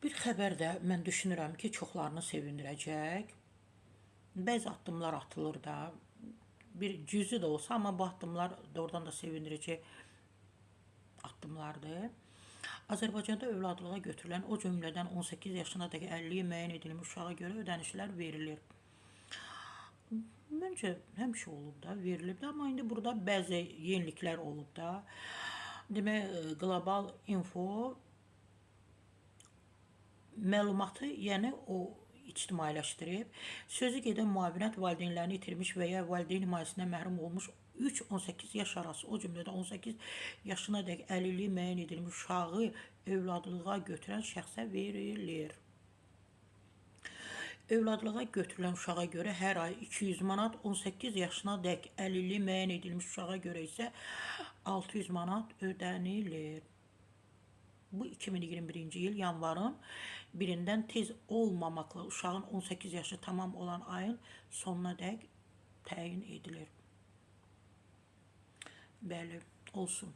Bir xəbər də mən düşünürəm ki, çoxlarını sevindirəcək. Bəzi addımlar atılır da, bir cüzi də olsa, amma bu addımlar doğrudan da sevindirici addımlardır. Azərbaycanda övladlığa götürülən, o cümlədən 18 yaşınadək 50-yə müəyyən edilmiş uşağa görə ödənişlər verilir. Məncə həmişə olub da, verilib də, amma indi burada bəzi yeniliklər olub da. Demək, Qlobal Info məlumatı, yəni o ictimailəşdirib. Sözü gedən müavinət valideynlərini itirmiş və ya valideyn himayəsindən məhrum olmuş 3-18 yaş arası, o cümlədən 18 yaşınadək əlilliyi müəyyən edilmiş uşağı övladlığa götürən şəxsə verilir. Övladlığa götürülən uşağa görə hər ay 200 manat, 18 yaşınadək əlilliyi müəyyən edilmiş uşağa görə isə 600 manat ödənilir. Bu 2021-ci il yanvarın 1-dən tez olmamaqla uşağın 18 yaşı tamam olan ayın sonuna dək təyin edilir. Bəli, olsun.